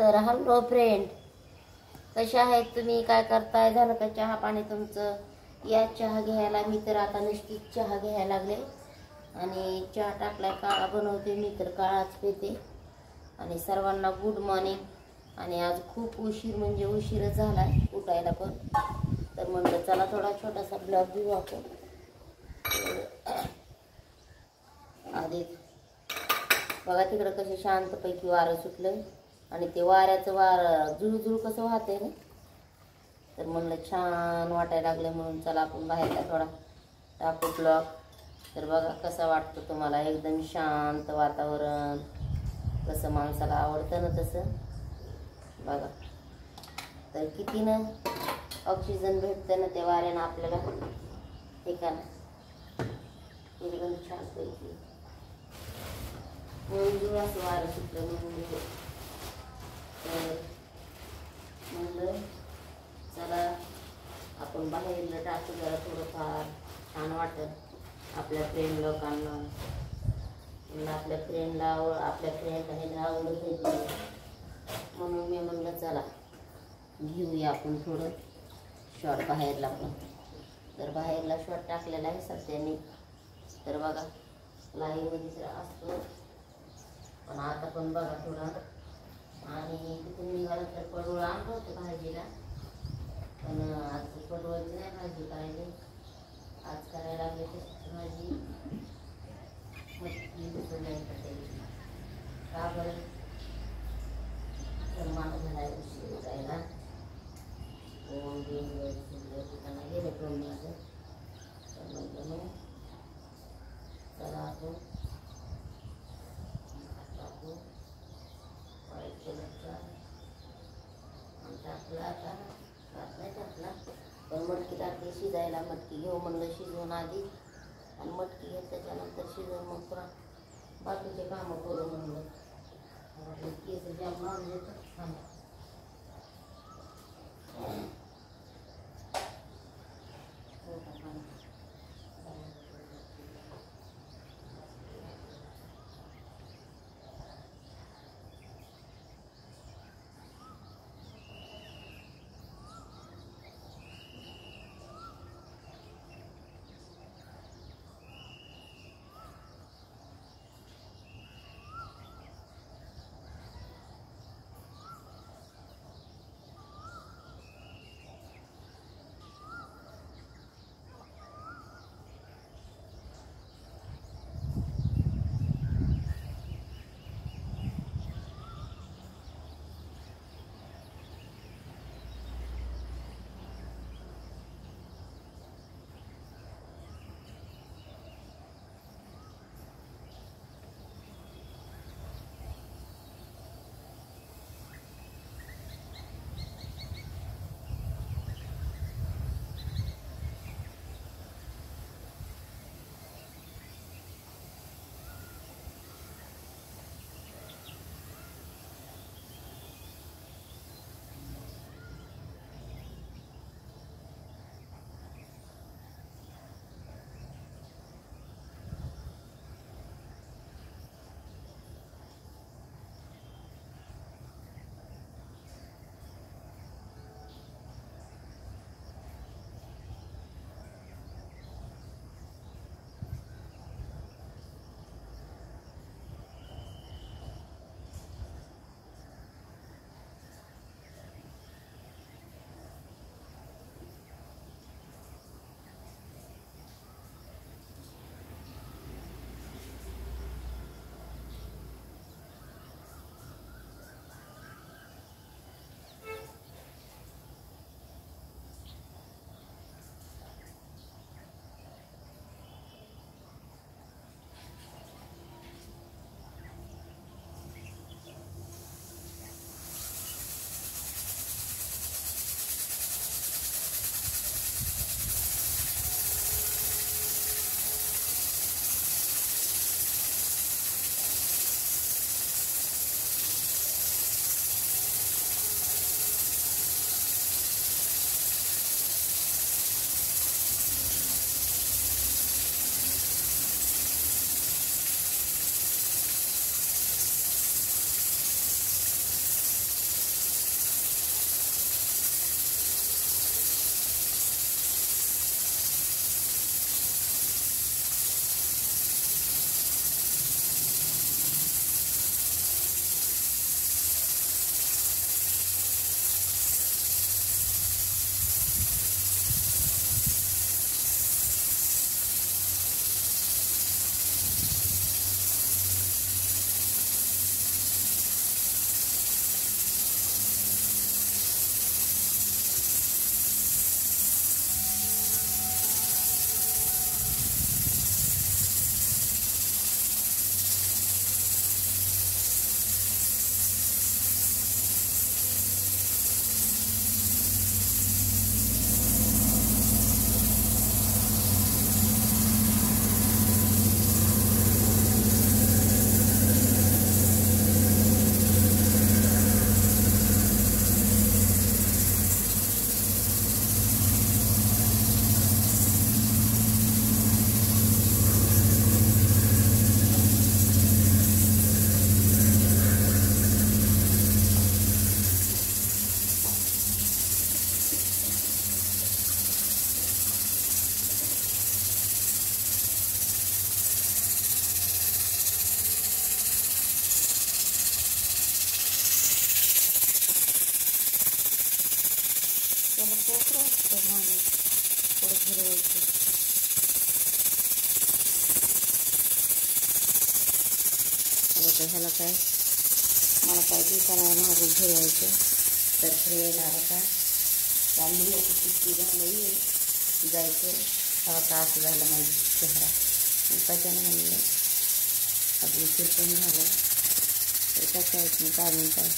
तर hello friend, कशा आहेत तुम्ही? काय करताय? झालं का चहा पाणी तुमचं? या चहा घ्यायला. मी तर आता नुसतीच चहा घ्यायला लागले आणि चहा टाकलाय, काळा बनवते मी, तर काळाच पिते. आणि सर्वांना गुड मॉर्निंग. आणि आज खूप उशीर म्हणजे उशीरच झालाय उठायला पण. तर म्हणलं चला थोडा छोटासा ब्लॉग घेऊ आपण. आधी बघा तिकडं कसे शांतपैकी वारं सुटलंय आणि ते वाऱ्याचं वार झुळझुळ कसं वाहतंय ना. तर म्हणलं छान वाटायला लागलं म्हणून चला आपण बाहेरला थोडा टाकू ब्लॉग. तर बघा कसा वाटतं तुम्हाला, एकदम शांत वातावरण, कसं माणसाला आवडतं ना तसं. बघा तर किती ना ऑक्सिजन भेटतं ना त्या वाऱ्यानं आपल्याला, हे का ना. एकदम छानपैकी म्हणून असं वारं सुटलं म्हणून. तर म्हणलं चला आपण बाहेरला टाकू, जरा थोडंफार छान वाटत आपल्या फ्रेंड लोकांना. म्हणलं आपल्या फ्रेंडला आवडत आहे म्हणून मी म्हणलं चला घेऊया आपण थोडं शॉर्ट बाहेरला पण. तर बाहेरला शॉर्ट टाकलेला आहे सध्याने. तर बघा लाईव्हमध्ये असतो पण आता पण बघा थोडा. आणि तिथून निघालं तर पडवळ आणलं होतं भाजीला, पण आज पडवळची नाही भाजी करायची. आज करायला लागली तशीच भाजी मटकी नाही टाकायची. का बरं? तर मला झाला उशीर जायला. ठिकाणा गेले पण माझं. तर म्हटलं मग चला आपण टाकू. वाईट कलरचा टाकला, आता भात नाही टाकला पण मटकी टाकली शिजायला. मटकी घेऊ म्हणलं शिजवून आधी, आणि मटकी घेत त्याच्यानंतर शिजवून मग पुन्हा बाकीचे कामं करू म्हणलं. केस जाम लावून देतात. मला कोकरं वाटतं मागे थोडं फिरवायचं. आता ह्याला काय मला काय दिवसाला मागून फिरवायचं तर फिरायला आता चालली होती किती झालं जायचं. तेव्हा का असं झालं माझी चेहरा त्याच्यानं म्हणलं आता उशीर पण झालं तर त्याच्या काढून काय